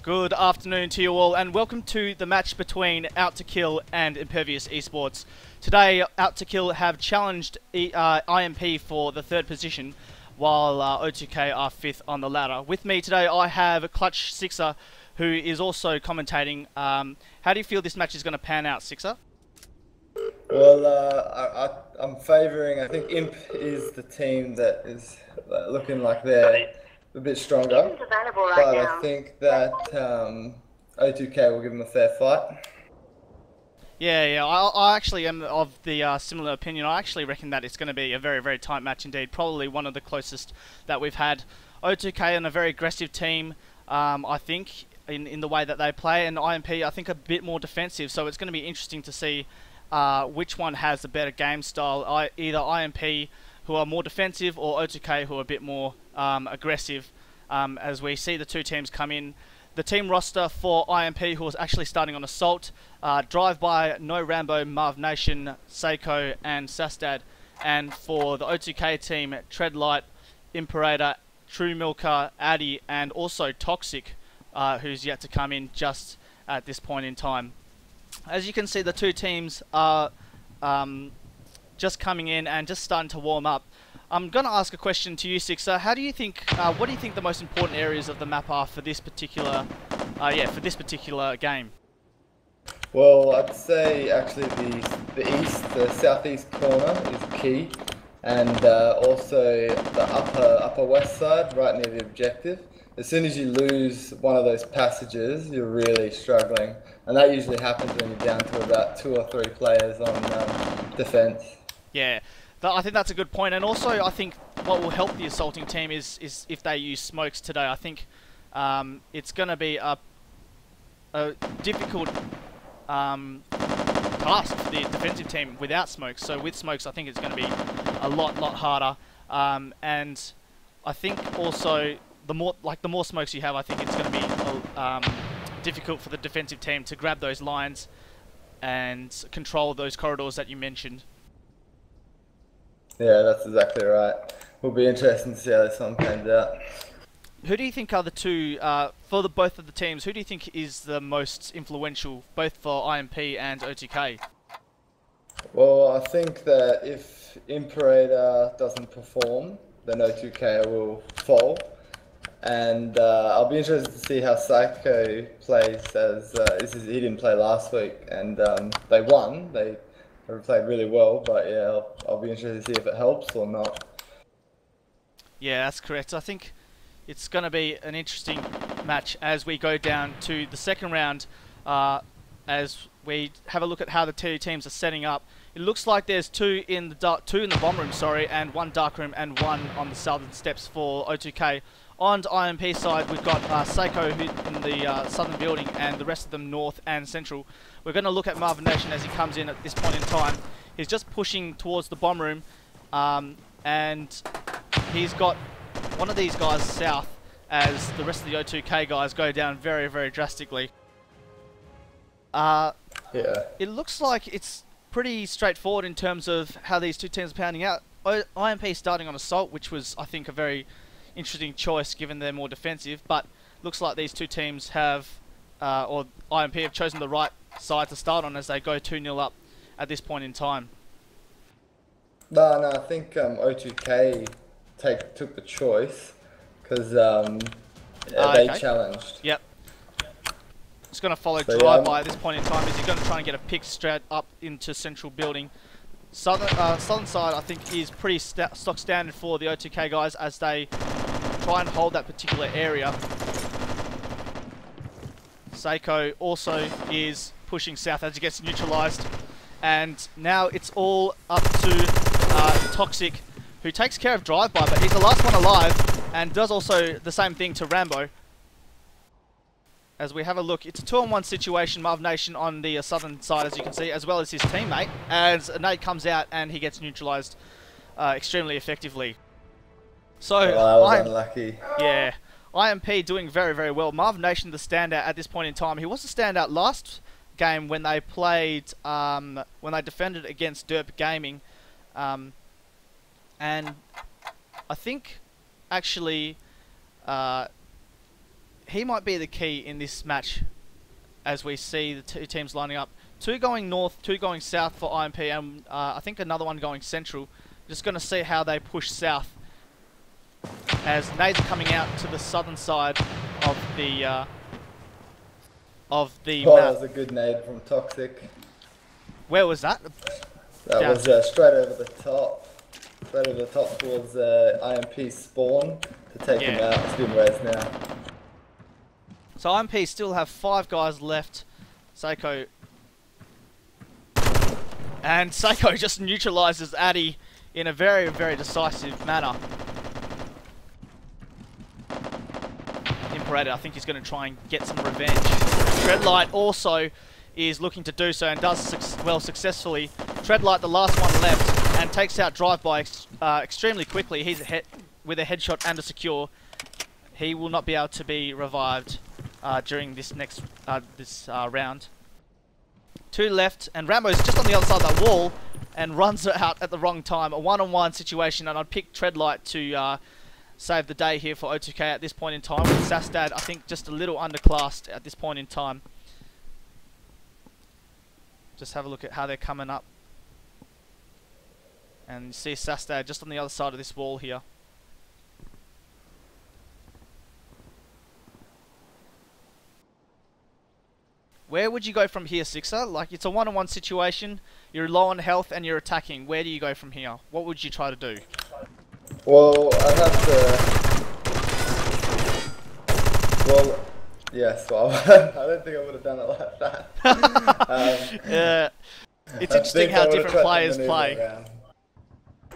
Good afternoon to you all, and welcome to the match between Out2Kill and Impervious Esports. Today, Out2Kill have challenged IMP for the third position, while O2K are fifth on the ladder. With me today, I have Clutch Sixer, who is also commentating. How do you feel this match is going to pan out, Sixer? Well, I'm favouring, I think Imp is the team that is looking like they're a bit stronger, but I think that O2K will give them a fair fight. Yeah, I actually am of the similar opinion. I actually reckon that it's going to be a very, very tight match indeed. Probably one of the closest that we've had. O2K and a very aggressive team, I think, in the way that they play, and IMP, I think, a bit more defensive. So it's going to be interesting to see which one has the better game style. Either IMP, who are more defensive, or O2K, who are a bit more aggressive, as we see the two teams come in. The team roster for IMP, who is actually starting on Assault, Drive-By, No Rambo, Marv Nation, Seiko, and Sastad. And for the O2K team, Treadlight, Imperator, True Milker, Addy, and also Toxic, who's yet to come in just at this point in time. As you can see, the two teams are just coming in and just starting to warm up. I'm going to ask a question to you, Sixer. How do you think? What do you think the most important areas of the map are for this particular, game? Well, I'd say actually the southeast corner is key, and also the upper west side, right near the objective. As soon as you lose one of those passages, you're really struggling, and that usually happens when you're down to about 2 or 3 players on defense. Yeah. I think that's a good point, and also I think what will help the assaulting team is if they use smokes today. I think it's going to be a difficult task for the defensive team without smokes. So with smokes, I think it's going to be a lot harder. And I think also the more smokes you have, I think it's going to be difficult for the defensive team to grab those lines and control those corridors that you mentioned. Yeah, that's exactly right. Will be interesting to see how this one pans out. Who do you think are the two, for both of the teams, who do you think is the most influential, both for IMP and O2K? Well, I think that if Imperator doesn't perform, then O2K will fall. And I'll be interested to see how Psycho plays, as he didn't play last week, and they won. They played really well, but yeah, I'll be interested to see if it helps or not. Yeah, that's correct. I think it's going to be an interesting match as we go down to the second round, as we have a look at how the two teams are setting up. It looks like there's two in the bomb room, and one dark room and one on the southern steps for O2K. On IMP side, we've got Seiko in the southern building and the rest of them north and central. We're going to look at Marvin Nation as he comes in at this point in time. He's just pushing towards the bomb room, and he's got one of these guys south as the rest of the O2K guys go down very, very drastically. Yeah. It looks like it's pretty straightforward in terms of how these two teams are pounding out. IMP starting on Assault, which was, I think, a very interesting choice given they're more defensive, but looks like these two teams have, or IMP have chosen the right side to start on as they go 2-0 up at this point in time. No, I think O2K took the choice because they challenged. Yep. It's going to follow Drive-By at this point in time. Is he going to try and get a pick straight up into central building? Southern side, I think, is pretty stock standard for the O2K guys as they try and hold that particular area. Seiko also is pushing south as he gets neutralized. And now it's all up to Toxic, who takes care of Drive-By, but he's the last one alive and does also the same thing to Rambo. As we have a look, it's a 2-on-1 situation, Marv Nation on the southern side, as you can see, as well as his teammate, as Nate comes out and he gets neutralized extremely effectively. So, I was unlucky. Yeah, IMP doing very, very well. Marv Nation the standout at this point in time. He was the standout last game when they played, when they defended against Derp Gaming. And I think, actually, he might be the key in this match as we see the two teams lining up. Two going north, two going south for IMP, and I think another one going central. Just going to see how they push south as nades are coming out to the southern side of the map. Oh, that was a good nade from Toxic. Where was that? That was straight over the top. Straight over the top towards IMP spawn to take him out. It's been raised now. So IMP still have 5 guys left. Seiko. And Seiko just neutralizes Addy in a very, very decisive manner. Imperator, I think he's going to try and get some revenge. Treadlight also is looking to do so and does successfully. Treadlight, the last one left, and takes out Drive-By extremely quickly. He's ahead with a headshot and a secure. He will not be able to be revived during this next round. 2 left, and Rambo's just on the other side of that wall and runs out at the wrong time. A one-on-one situation, and I'd pick Treadlight to save the day here for O2K at this point in time. With Sastad, I think, just a little underclassed at this point in time. Just have a look at how they're coming up. And you see Sastad just on the other side of this wall here. Where would you go from here, Sixer? Like, it's a one-on-one situation, you're low on health and you're attacking. Where do you go from here? What would you try to do? Well, I'd have to... Well, yes, well, I don't think I would have done it like that. Yeah, it's interesting how different players play.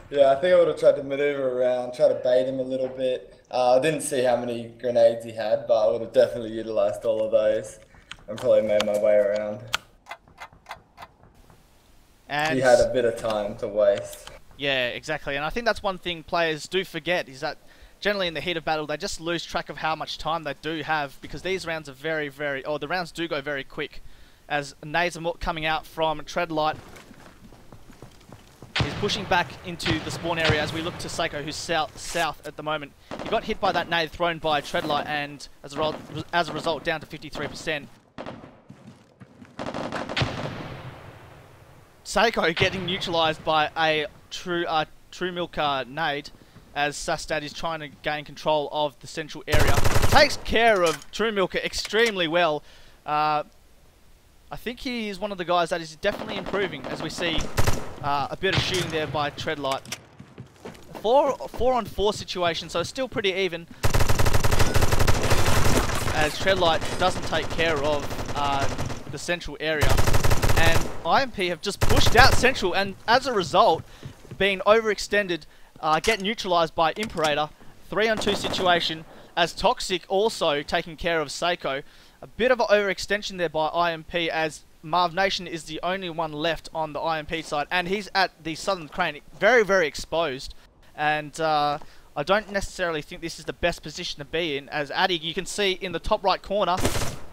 Yeah, I think I would have tried to maneuver around, try to bait him a little bit. I didn't see how many grenades he had, but I would have definitely utilised all of those. And probably made my way around. And he had a bit of time to waste. Yeah, exactly. And I think that's one thing players do forget, is that generally in the heat of battle they just lose track of how much time they do have, because these rounds are the rounds do go very quick, as nades are coming out from Treadlight. He's pushing back into the spawn area as we look to Seiko, who's south at the moment. He got hit by that nade thrown by Treadlight, and as a result down to 53%. Seiko getting neutralized by a True Milk nade as Sastad is trying to gain control of the central area. Takes care of True Milker extremely well. I think he is one of the guys that is definitely improving, as we see a bit of shooting there by Treadlight. 4-on-4 situation, so still pretty even, as Treadlight doesn't take care of the central area. And IMP have just pushed out central, and as a result, being overextended, get neutralized by Imperator. 3-on-2 situation, as Toxic also taking care of Seiko. A bit of an overextension there by IMP, as Marv Nation is the only one left on the IMP side, and he's at the southern crane, very, very exposed. And I don't necessarily think this is the best position to be in, as Addy, you can see in the top right corner,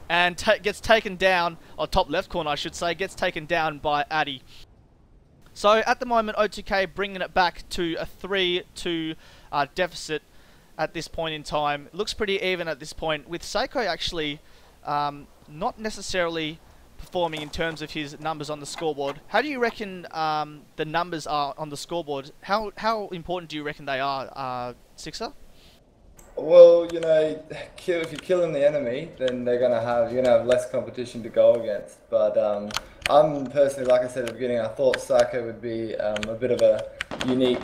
and gets taken down, or top left corner I should say, gets taken down by Addy. So at the moment, O2K bringing it back to a 3-2 deficit at this point in time. It looks pretty even at this point, with Seiko actually not necessarily performing in terms of his numbers on the scoreboard. How do you reckon the numbers are on the scoreboard? How important do you reckon they are, Sixer? Well, you know, if you're killing the enemy, then you're gonna have less competition to go against. But I'm personally, like I said at the beginning, I thought Psycho would be a bit of a unique.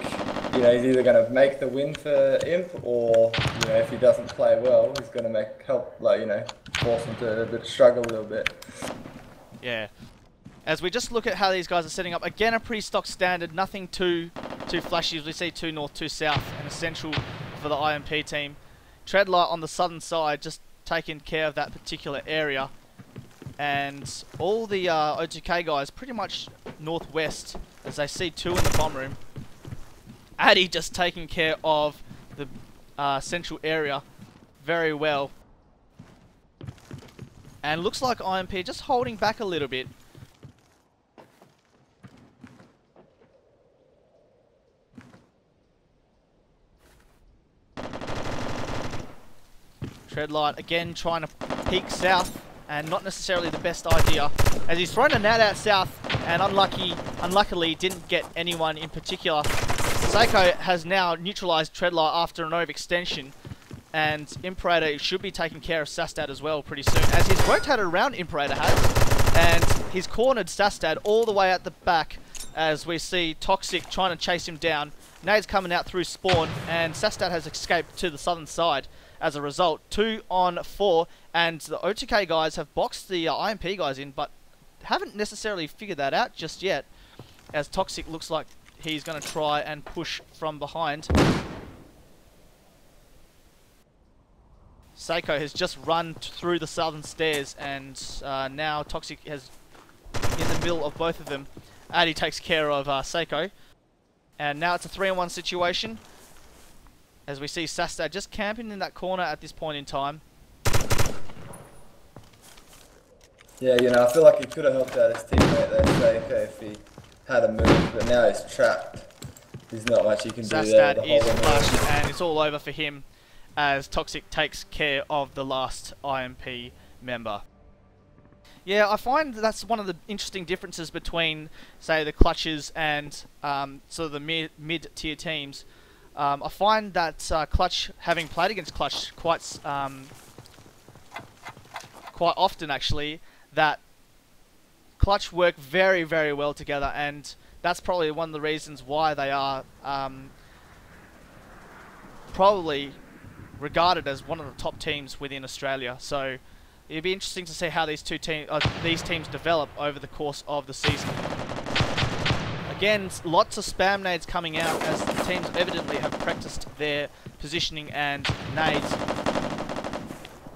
You know, he's either gonna make the win for Imp, or you know, if he doesn't play well, he's gonna force him to struggle a little bit. Yeah. As we just look at how these guys are setting up, again a pretty stock standard, nothing too flashy. As we see 2 north, 2 south, and essential for the IMP team. Treadlight on the southern side, just taking care of that particular area. And all the O2K guys pretty much northwest, as they see 2 in the bomb room. Addy just taking care of the central area very well. And looks like IMP just holding back a little bit. Treadlight again trying to peek south, and not necessarily the best idea, as he's thrown a nade out south and unluckily didn't get anyone in particular. Seiko has now neutralized Treadlight after an overextension, and Imperator should be taking care of Sastad as well pretty soon, as he's rotated around Imperator has, and he's cornered Sastad all the way at the back, as we see Toxic trying to chase him down. Nade's coming out through spawn, and Sastad has escaped to the southern side. As a result, 2 on 4, and the O2K guys have boxed the IMP guys in, but haven't necessarily figured that out just yet, as Toxic looks like he's going to try and push from behind. Seiko has just run through the southern stairs, and now Toxic is in the middle of both of them. Addy takes care of Seiko, and now it's a 3-on-1 situation, as we see Sastad just camping in that corner at this point in time. Yeah, you know, I feel like he could have helped out his teammate there, Seiko, if he had a move, but now he's trapped. There's not much he can do there. Sastad is flushed, and it's all over for him, as Toxic takes care of the last IMP member. Yeah, I find that's one of the interesting differences between, say, the Clutches and sort of the mid-tier teams. I find that Clutch, having played against Clutch quite often actually, that Clutch work very, very well together, and that's probably one of the reasons why they are probably regarded as one of the top teams within Australia. So it'd be interesting to see how these teams develop over the course of the season. Again, lots of spam nades coming out, as the teams evidently have practiced their positioning and nades.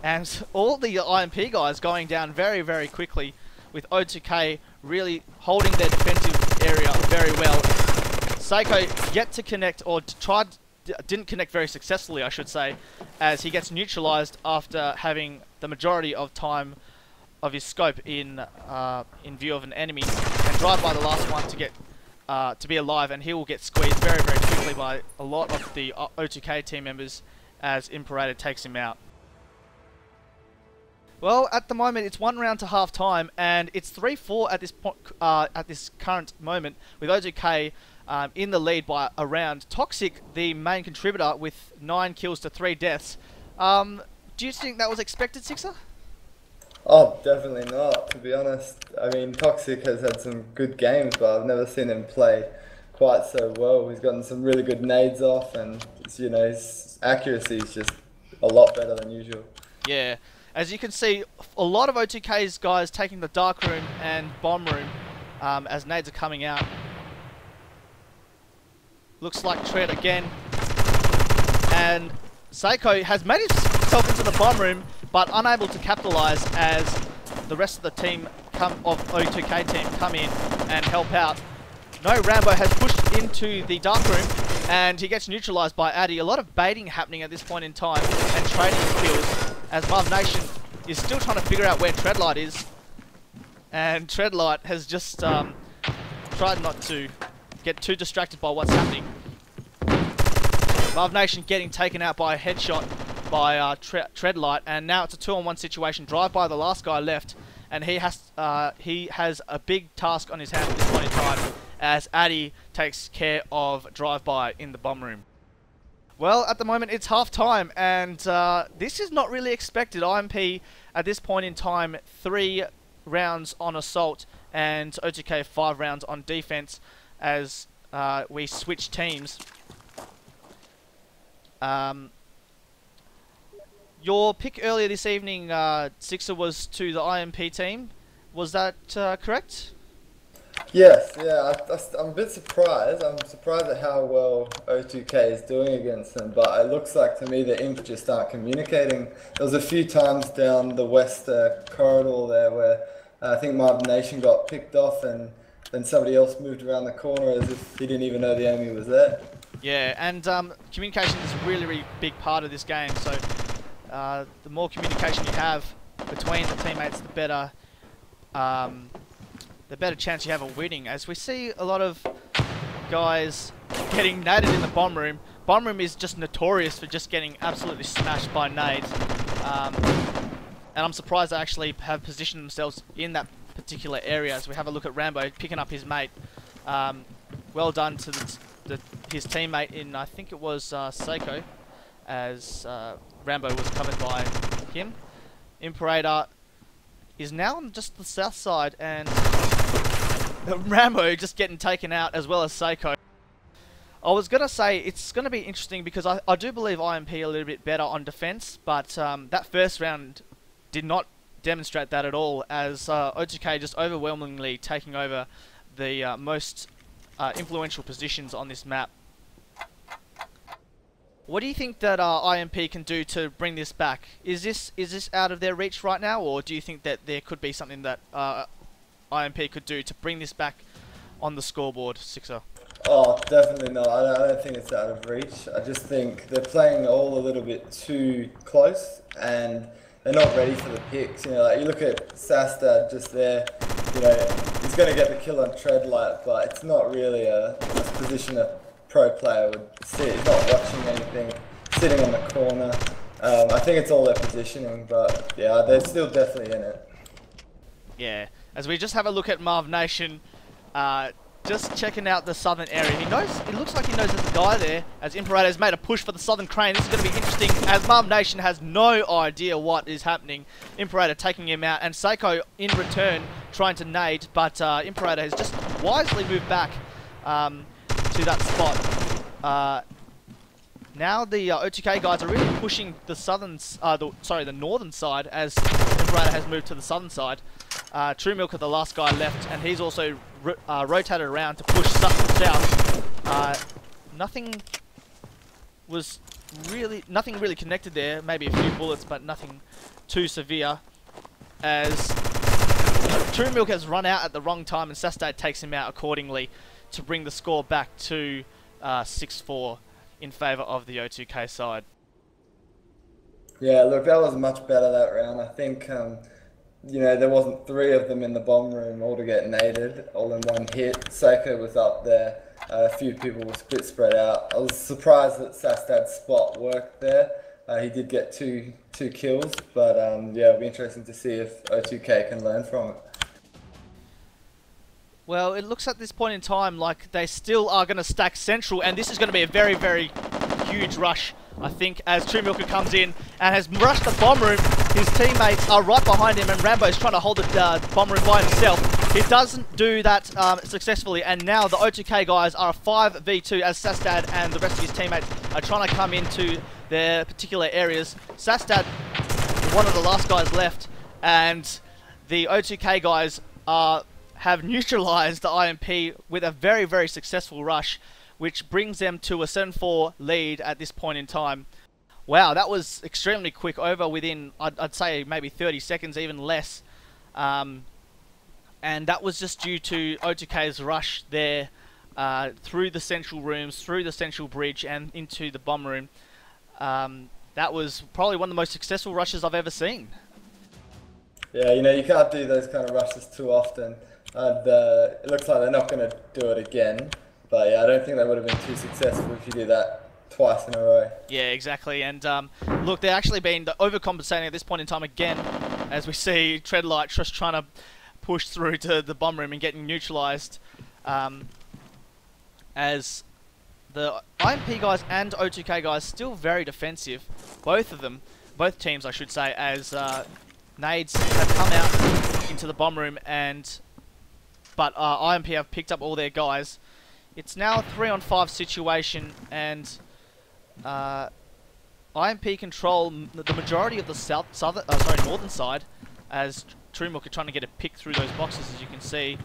And all the IMP guys going down very, very quickly, with O2K really holding their defensive area very well. Seiko yet to connect, or didn't connect very successfully, I should say, as he gets neutralized after having the majority of time of his scope in view of an enemy, and drive by the last one to get to be alive, and he will get squeezed very, very quickly by a lot of the O2K team members as Imperator takes him out. Well, at the moment it's 1 round to half time, and it's 3-4 at this point, at this current moment, with O2K in the lead by a round. Toxic, the main contributor, with 9 kills to 3 deaths. Do you think that was expected, Sixer? Oh, definitely not, to be honest. I mean, Toxic has had some good games, but I've never seen him play quite so well. He's gotten some really good nades off, and you know, his accuracy is just a lot better than usual. Yeah, as you can see, a lot of O2K's guys taking the dark room and bomb room as nades are coming out. Looks like Tread again, and Seiko has made himself into the bomb room, but unable to capitalize as the rest of the team of O2K team come in and help out. No, Rambo has pushed into the dark room, and he gets neutralized by Addy. A lot of baiting happening at this point in time, and trading kills, as Marv Nation is still trying to figure out where Treadlight is, and Treadlight has just tried not to get too distracted by what's happening. Marv Nation getting taken out by a headshot by Treadlight, and now it's a 2-on-1 situation. Drive by the last guy left, and he has a big task on his hands at this point in time, as Addy takes care of drive-by in the bomb room. Well, at the moment it's half time, and this is not really expected. IMP at this point in time 3 rounds on assault, and O2K 5 rounds on defense, as we switch teams. Your pick earlier this evening, Sixer, was to the IMP team. Was that correct? Yes, yeah, I'm a bit surprised. I'm surprised at how well O2K is doing against them, but it looks like to me the Imp just aren't communicating. There was a few times down the west corridor there where I think Marv Nation got picked off, and then somebody else moved around the corner as if he didn't even know the enemy was there. Yeah, and communication is a really, really big part of this game, so the more communication you have between the teammates, the better chance you have of winning. As we see a lot of guys getting naded in the bomb room. Bomb room is just notorious for just getting absolutely smashed by nades. Um, and I'm surprised they actually have positioned themselves in that particular area. As we have a look at Rambo picking up his mate. Well done to his teammate in, I think it was Seiko, as Rambo was covered by him. Imperator is now on just the south side, and Rambo just getting taken out, as well as Seiko. I was going to say it's going to be interesting because I do believe IMP a little bit better on defense, but that first round did not demonstrate that at all, as O2K just overwhelmingly taking over the most influential positions on this map. What do you think that IMP can do to bring this back? Is this out of their reach right now, or do you think that there could be something that IMP could do to bring this back on the scoreboard, Sixer? Oh, definitely not. I don't think it's out of reach. I just think they're playing all a little bit too close, and they're not ready for the picks. You know, like you look at Sastad just there. You know, he's going to get the kill on Treadlight, but it's not really a position a pro player would sit. He's not watching anything, sitting on the corner. I think it's all their positioning, but yeah, they're still definitely in it. Yeah, as we just have a look at Marv Nation, just checking out the southern area. He knows, it looks like he knows there's a guy there, as Imperator has made a push for the southern crane. This is going to be interesting, as Marv Nation has no idea what is happening. Imperator taking him out, and Seiko in return trying to nade, but Imperator has just wisely moved back to that spot. Now the O2K guys are really pushing the the northern side, as Imperator has moved to the southern side. True Milker, the last guy left, and he's also rotated around to push south. Nothing really connected there. Maybe a few bullets, but nothing too severe. As True Milk has run out at the wrong time, and Sastad takes him out accordingly to bring the score back to 6-4 in favour of the O2K side. Yeah, look, that was much better that round. I think, you know, there wasn't three of them in the bomb room all to get naded, all in one hit. Seiko was up there. A few people were split spread out. I was surprised that Sastad's spot worked there. He did get two kills, but yeah, it'll be interesting to see if O2K can learn from it. Well, it looks at this point in time like they still are going to stack Central, and this is going to be a very, very huge rush, I think, as True Milker comes in and has rushed the bomb room. His teammates are right behind him, and Rambo is trying to hold the bomb room by himself. He doesn't do that successfully, and now the O2K guys are a 5v2 as Sastad and the rest of his teammates are trying to come into their particular areas. Sastad, one of the last guys left, and the O2K guys have neutralized the IMP with a very, very successful rush, which brings them to a 7-4 lead at this point in time. Wow, that was extremely quick, over within, I'd say, maybe 30 seconds, even less. And that was just due to O2K's rush there through the central rooms, through the central bridge, and into the bomb room. That was probably one of the most successful rushes I've ever seen. Yeah, you know, you can't do those kind of rushes too often. And it looks like they're not going to do it again. But yeah, I don't think they would have been too successful if you do that twice in a row. Yeah, exactly. And look, they're actually been overcompensating at this point in time again, as we see Treadlight just trying to push through to the bomb room and getting neutralized. As the IMP guys and O2K guys still very defensive, both of them, both teams I should say, as nades have come out into the bomb room, but IMP have picked up all their guys. It's now a 3-on-5 situation, and IMP control the majority of the northern side, as True Milk are trying to get a pick through those boxes, as you can see.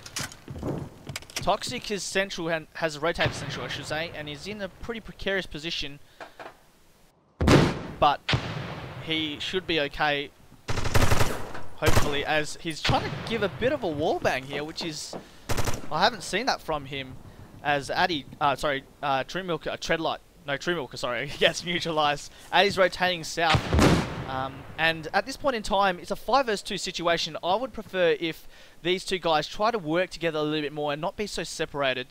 Toxic is central, and has a rotated central, I should say, and is in a pretty precarious position, but he should be okay, hopefully, as he's trying to give a bit of a wallbang here, which is, I haven't seen that from him, as True Milker, True Milker, sorry, gets neutralized. Addy's rotating south, and at this point in time, it's a 5 vs 2 situation. I would prefer if these two guys try to work together a little bit more and not be so separated,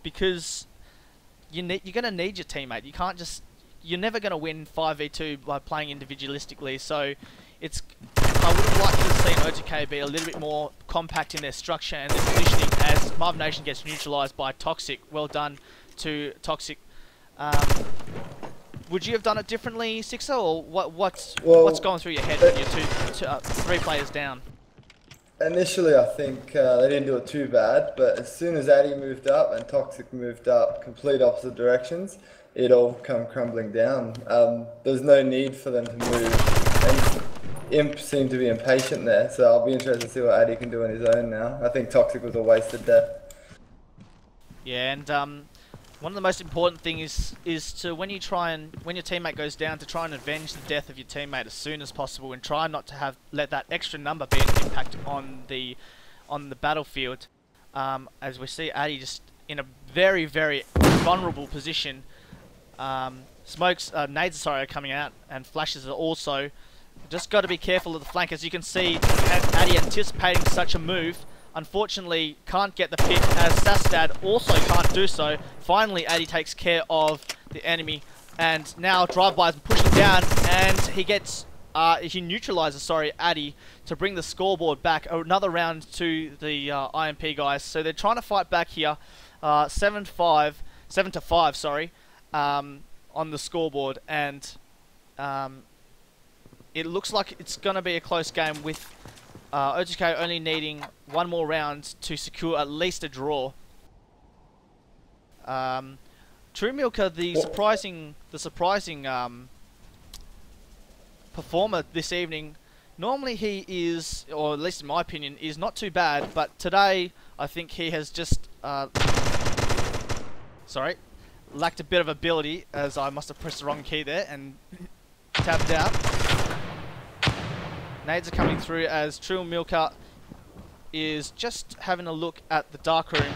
because you're going to need your teammate. You can't just you're never going to win 5v2 by playing individualistically. So it's I would have liked to have seen O2K be a little bit more compact in their structure and their positioning as Marv Nation gets neutralised by Toxic. Well done to Toxic. Would you have done it differently, Sixer, or what's going through your head when you're 3 players down? Initially, I think they didn't do it too bad, but as soon as Addy moved up and Toxic moved up, complete opposite directions, it all come crumbling down. There's no need for them to move, and Imp seemed to be impatient there, so I'll be interested to see what Addy can do on his own now. I think Toxic was a wasted death. Yeah, and one of the most important things is to when your teammate goes down, to try and avenge the death of your teammate as soon as possible, and try not to let that extra number be an impact on the battlefield. As we see Addy just in a very, very vulnerable position. Nades are coming out, and flashes are also. Just got to be careful of the flank. As you can see, Addy anticipating such a move. Unfortunately, can't get the pick, as Sastad also can't do so. Finally, Addy takes care of the enemy, and now Drive-By is pushing down, and he neutralizes, Addy, to bring the scoreboard back. Another round to the IMP guys. So they're trying to fight back here, 7-5, on the scoreboard, and it looks like it's going to be a close game with O2K only needing one more round to secure at least a draw. True Milker, the surprising performer this evening. Normally he is, or at least in my opinion, is not too bad, but today I think he has just lacked a bit of ability, as I must have pressed the wrong key there and tapped out. Nades are coming through as True Milker is just having a look at the dark room.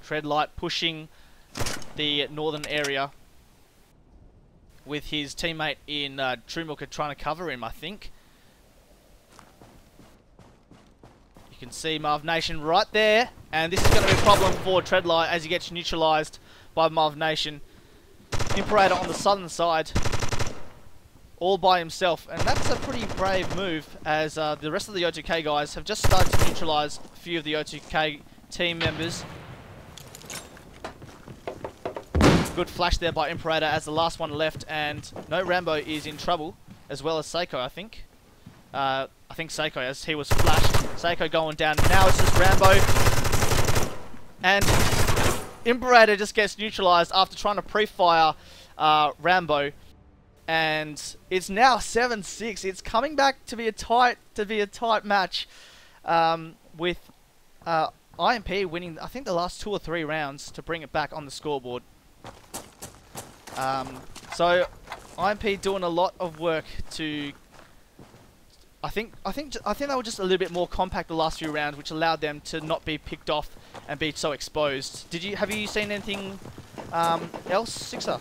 Treadlight pushing the northern area with his teammate in True Milker trying to cover him, I think. You can see Marv Nation right there, and this is going to be a problem for Treadlight as he gets neutralized by Marv Nation. Imperator on the southern side, all by himself, and that's a pretty brave move, as the rest of the O2K guys have just started to neutralize a few of the O2K team members. Good flash there by Imperator as the last one left, and no Rambo is in trouble, as well as Seiko, I think. I think Seiko, as he was flashed. Seiko going down. Now it's just Rambo, and Imperator just gets neutralized after trying to pre-fire Rambo. And it's now 7-6. It's coming back to be a tight match, with IMP winning, I think, the last 2 or 3 rounds to bring it back on the scoreboard. So IMP doing a lot of work to. I think they were just a little bit more compact the last few rounds, which allowed them to not be picked off and be so exposed. Have you seen anything else, Sixer?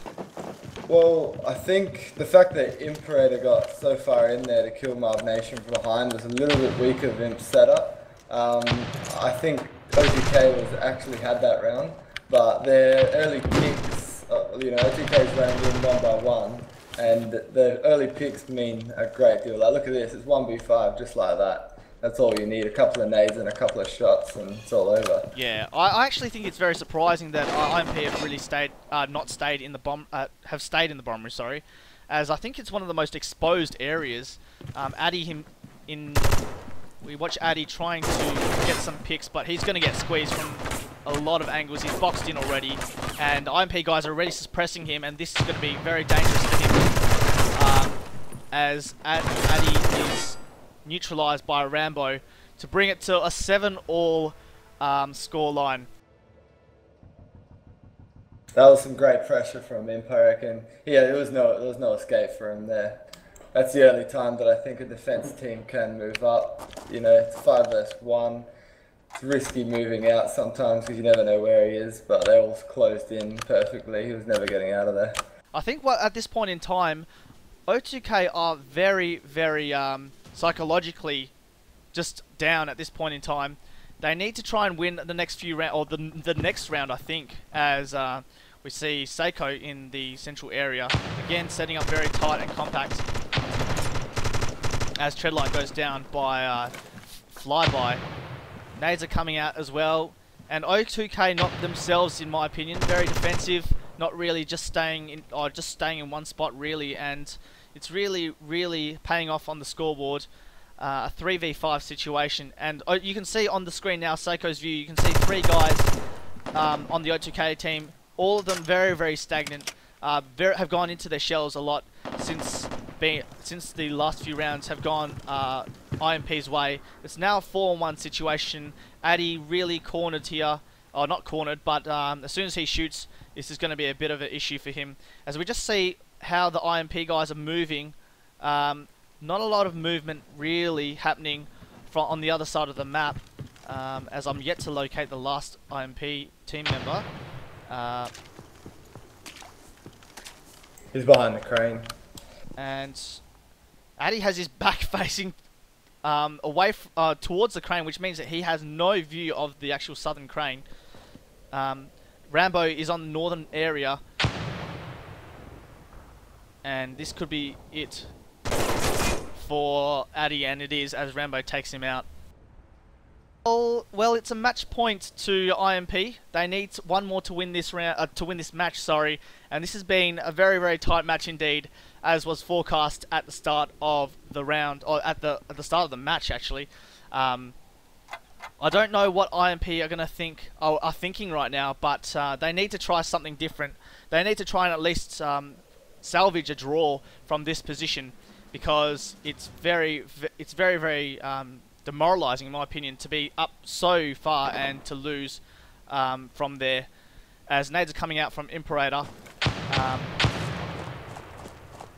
Well, I think the fact that Imperator got so far in there to kill Marv Nation from behind was a little bit weak of Imp's setup. I think O2K actually had that round, but their early picks, O2K's running in 1 by 1, and the early picks mean a great deal. Like, look at this, it's 1v5 just like that. That's all you need, a couple of nades and a couple of shots, and it's all over. Yeah, I actually think it's very surprising that IMP have really stayed in the bomb room, sorry, as I think it's one of the most exposed areas. We watch Addy trying to get some picks, but he's going to get squeezed from a lot of angles. He's boxed in already, and IMP guys are already suppressing him, and this is going to be very dangerous for him, as Addy is neutralized by Rambo to bring it to a 7-all score line. That was some great pressure from Imp, I reckon. Yeah, there was no escape for him there. That's the only time that I think a defense team can move up. It's 5 versus 1. It's risky moving out sometimes because you never know where he is, but they all closed in perfectly. He was never getting out of there. I think at this point in time, O2K are very, very psychologically just down at this point in time. They need to try and win the next few rounds, or the next round, I think, as We see Seiko in the central area, again setting up very tight and compact as Treadlight goes down by Flyby. Nades are coming out as well, and O2K not themselves, in my opinion, very defensive, not really just staying in one spot really, and it's really paying off on the scoreboard. A 3v5 situation, and you can see on the screen now, Seiko's view, you can see 3 guys on the O2K team, all of them very stagnant, have gone into their shells a lot since the last few rounds have gone IMP's way. It's now a 4-on-1 situation. Addy really cornered here, or not cornered, but as soon as he shoots, this is going to be a bit of an issue for him. As we just see how the IMP guys are moving, not a lot of movement really happening on the other side of the map, as I'm yet to locate the last IMP team member. He's behind the crane. And Addy has his back facing away towards the crane, which means that he has no view of the actual southern crane. Rambo is on the northern area, and this could be it for Addy, and it is, as Rambo takes him out. Well, it's a match point to IMP. They need one more to win this round, to win this match. Sorry, and this has been a very tight match indeed, as was forecast at the start of the round, or at the start of the match actually. I don't know what IMP are thinking right now, but they need to try something different. They need to try and at least salvage a draw from this position, because it's very demoralising, in my opinion, to be up so far and to lose from there. As nades are coming out from Imperator,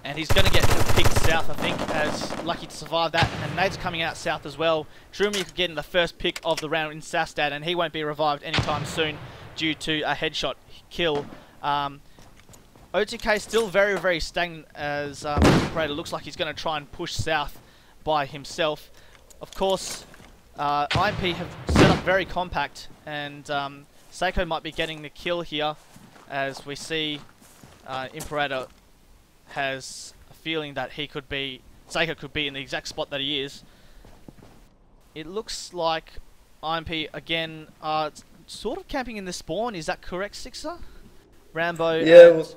and he's going to get picked south, I think, as lucky to survive that. And nades are coming out south as well. Trumi could get in the first pick of the round in Sastad, and he won't be revived anytime soon due to a headshot kill. O2K still very stagnant, as Imperator looks like he's going to try and push south by himself. Of course, IMP have set up very compact, and Seiko might be getting the kill here, as we see Imperator has a feeling that Seiko could be in the exact spot that he is. It looks like IMP again are sort of camping in the spawn. Is that correct, Sixer? Rambo. Yeah, well,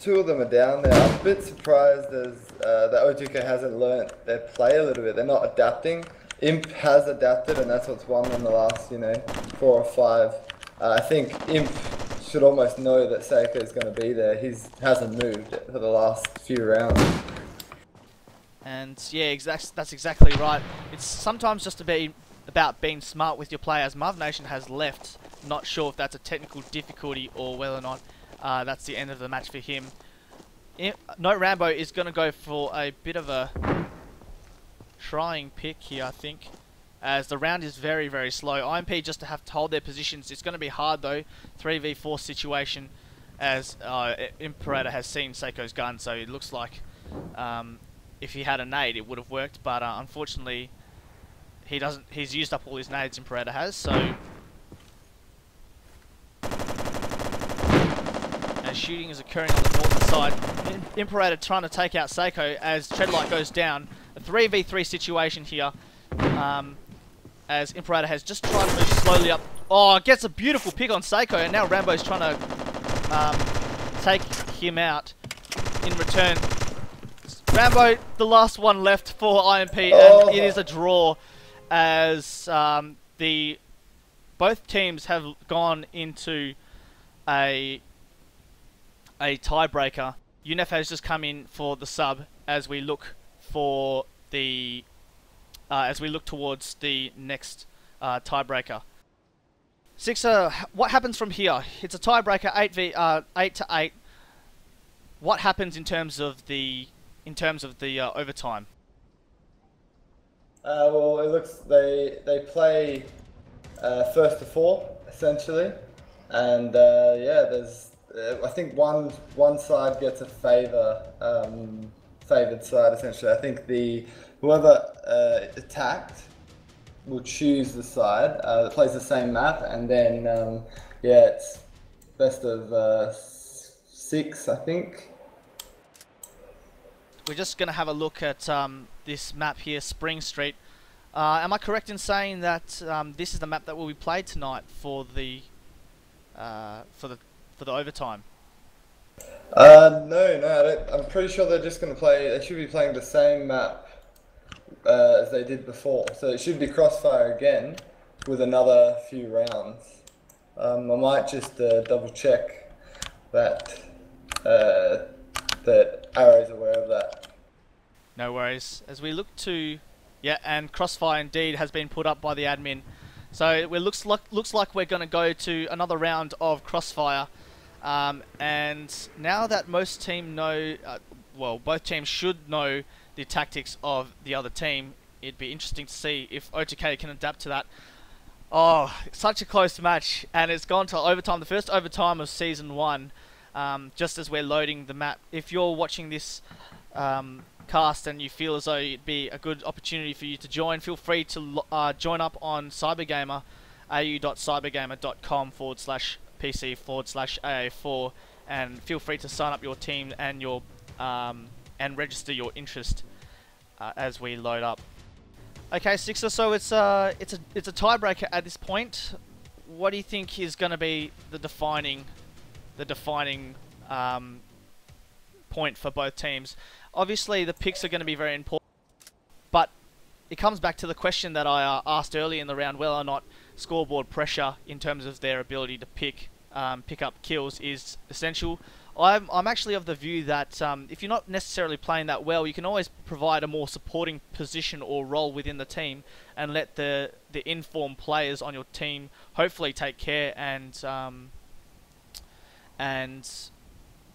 2 of them are down there. I'm a bit surprised as that O2K hasn't learnt their play a little bit. They're not adapting. Imp has adapted, and that's what's won them the last, 4 or 5. I think Imp should almost know that Seiko is going to be there. He hasn't moved for the last few rounds. And yeah, that's exactly right. It's sometimes just about being smart with your players. Marv Nation has left. Not sure if that's a technical difficulty or whether or not that's the end of the match for him. No, Rambo is going to go for a bit of a trying pick here, I think, as the round is very slow. IMP just to have to hold their positions. It's going to be hard though, 3v4 situation, as Imperator has seen Seiko's gun, so it looks like if he had a nade it would have worked, but unfortunately he doesn't. He's used up all his nades, Imperator has, so as shooting is occurring on the northern side, Imperator trying to take out Seiko as Treadlight goes down. A 3v3 situation here, as Imperator has just tried to move slowly up. Oh, gets a beautiful pick on Seiko, and now Rambo's trying to take him out in return. Rambo, the last one left for IMP, and it is a draw, as both teams have gone into a tiebreaker. UNEF has just come in for the sub as we look for the towards the next tiebreaker. Sixer, what happens from here? It's a tiebreaker, 8 to 8. What happens in terms of the overtime? Well, it looks they play first to 4 essentially, and yeah, there's I think one side gets a favoured side essentially. I think whoever attacked will choose the side that plays the same map, and then yeah, best of 6, I think. We're just going to have a look at this map here, Spring Street. Am I correct in saying that this is the map that will be played tonight for the overtime? No, I don't, I'm pretty sure they're just going to play. They should be playing the same map as they did before, so it should be Crossfire again with another few rounds. I might just double check that that Arrow's aware of that. No worries. As we look to, yeah, and Crossfire indeed has been put up by the admin. So it looks like we're going to go to another round of Crossfire. And now that most team know, well, both teams should know the tactics of the other team, it'd be interesting to see if O2K can adapt to that. Oh, such a close match, and it's gone to overtime, the first overtime of Season 1, just as we're loading the map. If you're watching this cast and you feel as though it'd be a good opportunity for you to join, feel free to join up on Cybergamer, au.cybergamer.com/PC/AA4, and feel free to sign up your team and your and register your interest as we load up. Okay, Sixer. So it's a tiebreaker at this point. What do you think is going to be the defining point for both teams? Obviously, the picks are going to be very important, but it comes back to the question that I asked earlier in the round: whether or not scoreboard pressure, in terms of their ability to pick up kills, is essential. I'm actually of the view that if you're not necessarily playing that well, you can always provide a more supporting position or role within the team and let the informed players on your team hopefully take care and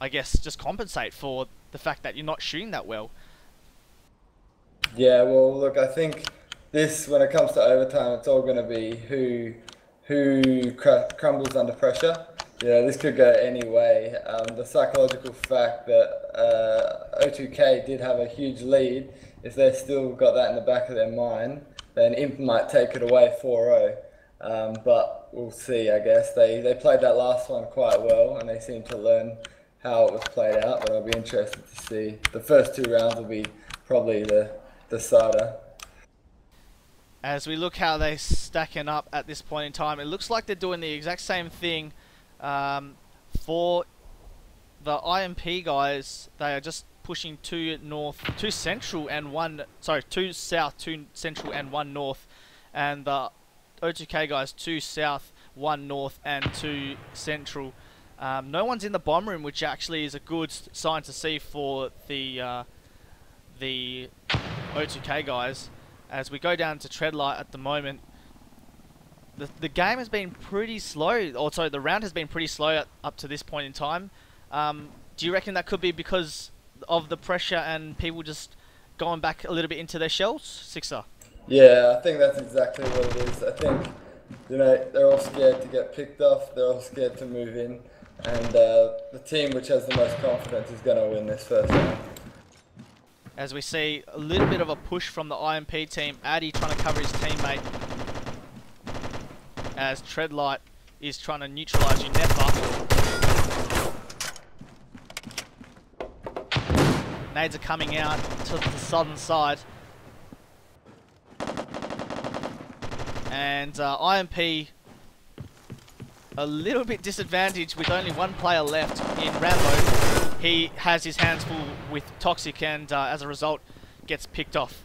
I guess just compensate for the fact that you're not shooting that well. Yeah, well, look, I think this, when it comes to overtime, it's all going to be who crumbles under pressure. Yeah, this could go any way. The psychological fact that O2K did have a huge lead, if they've still got that in the back of their mind, then Imp might take it away 4-0. But we'll see, I guess. They played that last one quite well, and they seem to learn how it was played out, but I'll be interested to see. The first 2 rounds will be probably the decider. As we look how they're stacking up at this point in time, it looks like they're doing the exact same thing for the IMP guys. They are just pushing 2 central and 1 south, 2 central and 1 north, and the O2K guys 2 south, 1 north and 2 central. No one's in the bomb room, which actually is a good sign to see for the O2K guys. As we go down to Treadlight at the moment, the game has been pretty slow. Or sorry, the round has been pretty slow up to this point in time. Do you reckon that could be because of the pressure and people just going back a little bit into their shells, Sixer? Yeah, I think that's exactly what it is. I think, you know, they're all scared to get picked off. They're all scared to move in. And the team which has the most confidence is going to win this first round. As we see a little bit of a push from the IMP team, Addy trying to cover his teammate, as Treadlight is trying to neutralise Unepa. Nades are coming out to the southern side. And IMP a little bit disadvantaged with only 1 player left in Rambo. He has his hands full with Toxic and as a result gets picked off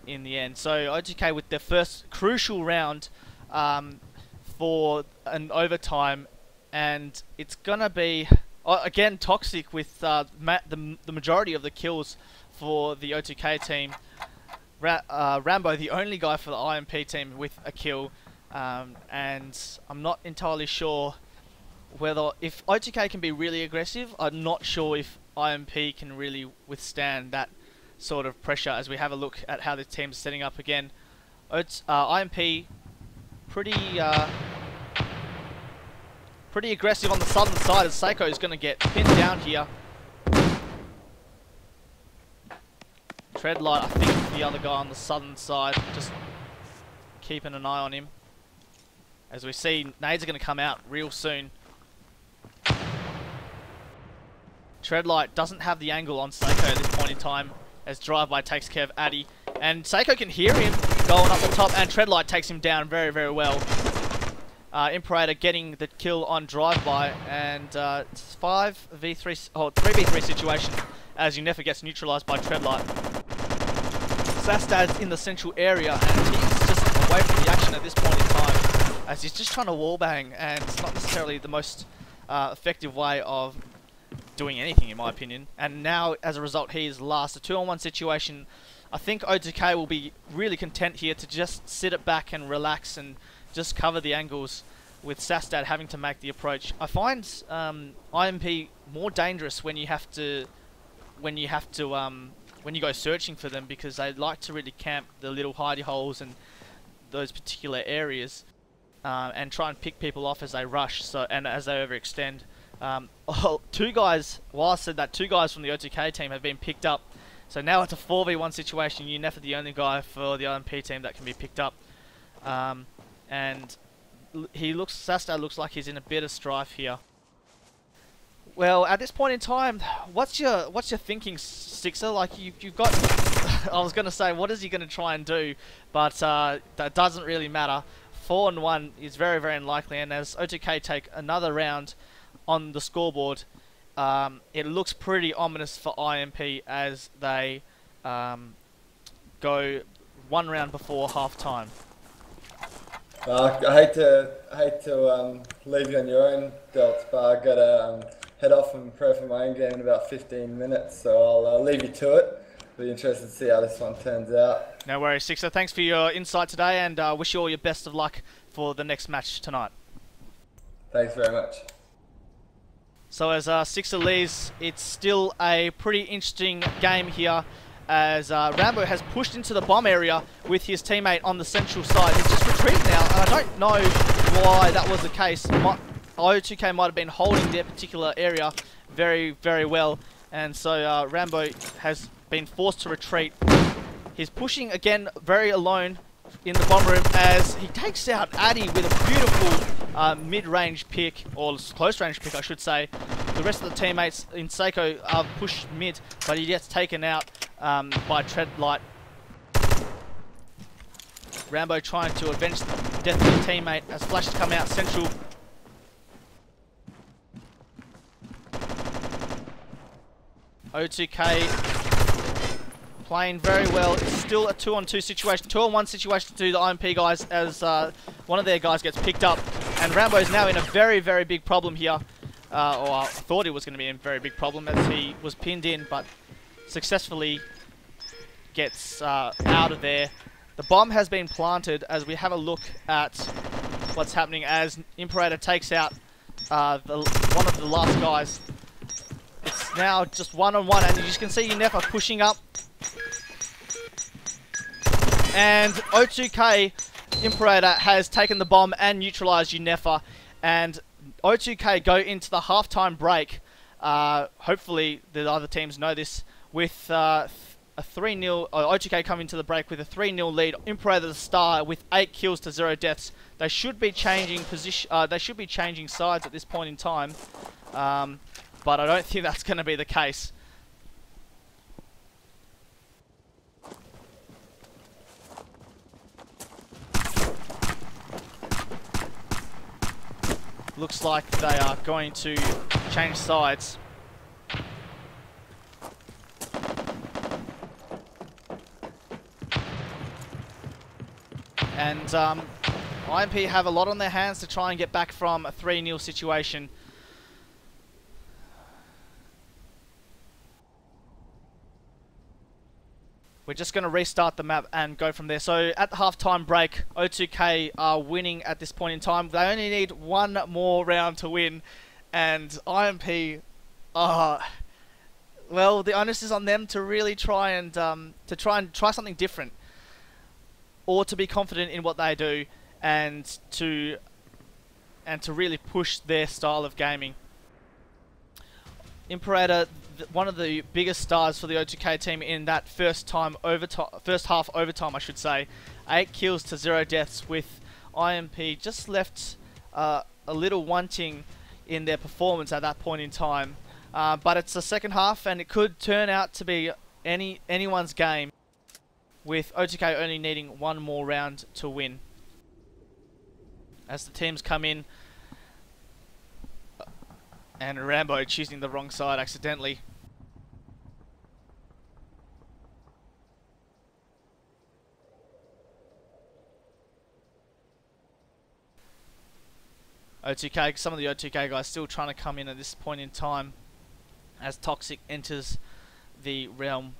in the end. So O2K with their first crucial round for an overtime, and it's gonna be again Toxic with the majority of the kills for the O2K team. Rambo the only guy for the IMP team with a kill, and I'm not entirely sure whether if O2K can be really aggressive. I'm not sure if IMP can really withstand that sort of pressure. As we have a look at how the team's setting up again, IMP pretty aggressive on the southern side, as Seiko is going to get pinned down here. Treadlight, I think, the other guy on the southern side, just keeping an eye on him. As we see, nades are going to come out real soon. Treadlight doesn't have the angle on Seiko at this point in time, as Drive-By takes care of Addy. And Seiko can hear him going up the top, and Treadlight takes him down very, very well. Imperator getting the kill on Drive-By, and it's 3v3 situation as Unefa gets neutralized by Treadlight. Sastad's in the central area, and he's just away from the action at this point in time, as he's just trying to wallbang, and it's not necessarily the most effective way of doing anything, in my opinion. And now, as a result, he is last. A 2-on-1 situation. I think O2K will be really content here to just sit it back and relax and just cover the angles, with Sastad having to make the approach. I find IMP more dangerous when you go searching for them, because they like to really camp the little hidey holes and those particular areas, and try and pick people off as they rush, and as they overextend. Two guys from the O2K team have been picked up, so now it's a 4v1 situation. Unefa the only guy for the IMP team that can be picked up, and Sastad looks like he's in a bit of strife here. Well, at this point in time, what's your thinking, Sixer? Like, you've got I was gonna say, what is he gonna try and do, but that doesn't really matter. 4-1 is very, very unlikely, and as O2K take another round on the scoreboard, it looks pretty ominous for IMP as they go one round before half time. I hate to leave you on your own, Delts, but I gotta head off and prepare for my own game in about 15 minutes, so I'll leave you to it. Be interested to see how this one turns out. No worries, Sixer. Thanks for your insight today, and wish you all your best of luck for the next match tonight. Thanks very much. So as Sixer leaves, it's still a pretty interesting game here, as Rambo has pushed into the bomb area with his teammate on the central side. He's just retreated now, and I don't know why that was the case. O2K might have been holding their particular area very, very well, and so Rambo has been forced to retreat. He's pushing again very alone in the bomb room, as he takes out Addy with a beautiful mid-range pick, or close-range pick I should say. The rest of the teammates in Seiko are pushed mid, but he gets taken out by Treadlight. Rambo trying to avenge the death of his teammate as flashes come out central. O2K playing very well. It's still a 2-on-2 situation, 2-on-1 situation to the IMP guys, as one of their guys gets picked up, and Rambo is now in a very, very big problem here. Or I thought he was going to be in a very big problem, as he was pinned in, but successfully gets out of there. The bomb has been planted, as we have a look at what's happening as Imperator takes out one of the last guys. It's now just 1-on-1, and you can see Unefa pushing up. And O2K, Imperator, has taken the bomb and neutralized Unefa, and O2K go into the halftime break. Hopefully the other teams know this, with a 3-0, O2K come into the break with a 3-0 lead. Imperator the star with 8 kills to 0 deaths. They should be changing position. They should be changing sides at this point in time, but I don't think that's going to be the case. Looks like they are going to change sides. And IMP have a lot on their hands to try and get back from a 3-0 situation. We're just going to restart the map and go from there. So at the halftime break, O2K are winning at this point in time. They only need one more round to win, and IMP, well, the onus is on them to really try something different, or to be confident in what they do, and to really push their style of gaming. Imperator, one of the biggest stars for the O2K team in that first half overtime, I should say. 8 kills to 0 deaths, with IMP just left a little wanting in their performance at that point in time. But it's the second half, and it could turn out to be anyone's game, with O2K only needing one more round to win. As the teams come in, and Rambo choosing the wrong side accidentally. O2K, some of the O2K guys still trying to come in at this point in time as Toxic enters the realm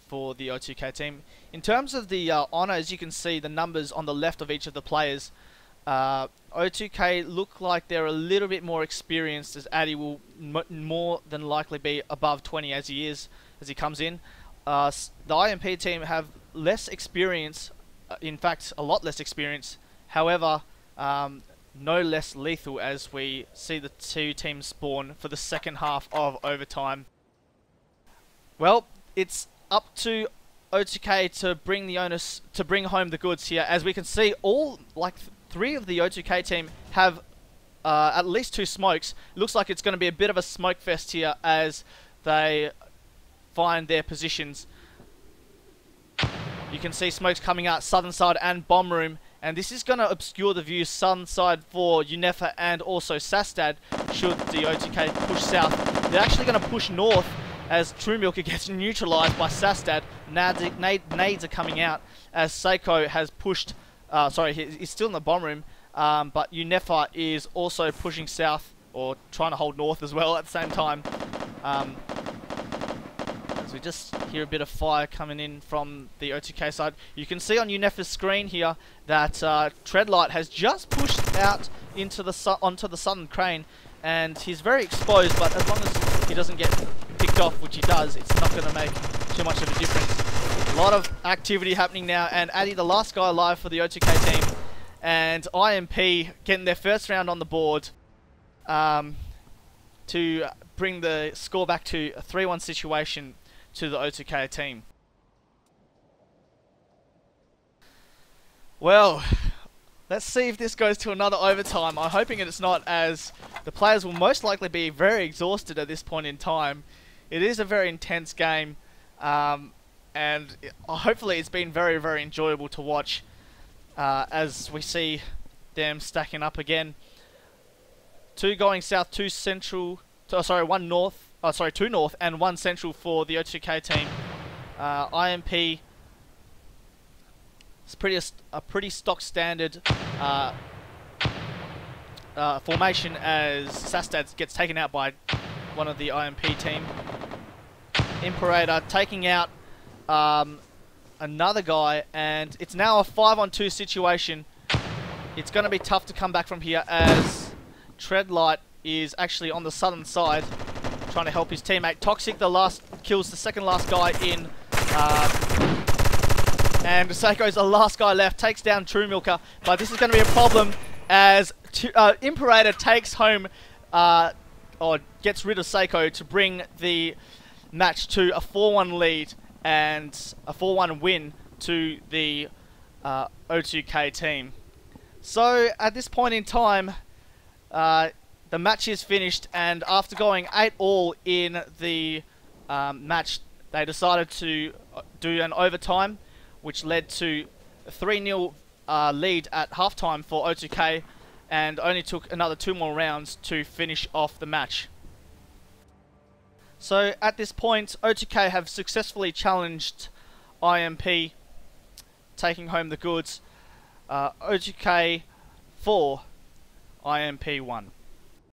for the O2K team. In terms of the honor, as you can see, the numbers on the left of each of the players, O2K look like they're a little bit more experienced, as Addy will more than likely be above 20 as he comes in. The IMP team have less experience, in fact a lot less experience, however no less lethal, as we see the two teams spawn for the second half of overtime. Well, it's up to O2K to bring the onus, to bring home the goods here. As we can see, all three of the O2K team have at least 2 smokes. It looks like it's going to be a bit of a smoke fest here as they find their positions. You can see smokes coming out southern side and bomb room, and this is going to obscure the view southern side for UNEFA and also Sastad should the O2K push south. They're actually going to push north as True Milker gets neutralized by Sastad. Nades are coming out as Seiko has pushed, sorry, he's still in the bomb room, but UNEFA is also pushing south, or trying to hold north as well at the same time. As we just hear a bit of fire coming in from the O2K side. You can see on UNEFA's screen here that Treadlight has just pushed out into the onto the southern crane, and he's very exposed, but as long as he doesn't get picked off, which he does, it's not going to make too much of a difference. A lot of activity happening now, and Addy, the last guy alive for the O2K team, and IMP getting their first round on the board to bring the score back to a 3-1 situation to the O2K team. Well, let's see if this goes to another overtime. I'm hoping it's not, as the players will most likely be very exhausted at this point in time. It is a very intense game, and hopefully it's been very, very enjoyable to watch as we see them stacking up again. 2 going south, 2 central, one north, sorry, 2 north and 1 central for the O2K team. IMP is a pretty stock standard formation, as Sastad gets taken out by one of the IMP team. Imperator taking out another guy, and it's now a 5-on-2 situation. It's going to be tough to come back from here, as Treadlight is actually on the southern side trying to help his teammate. Toxic kills the second last guy in, and Seiko's the last guy left, takes down True Milker, but this is going to be a problem as Imperator takes home or gets rid of Seiko to bring the match to a 4-1 lead and a 4-1 win to the O2K team. So at this point in time, the match is finished, and after going 8-all in the match, they decided to do an overtime, which led to a 3-0 lead at halftime for O2K, and only took another 2 more rounds to finish off the match. So at this point, O2K have successfully challenged IMP, taking home the goods. O2K 4, IMP 1.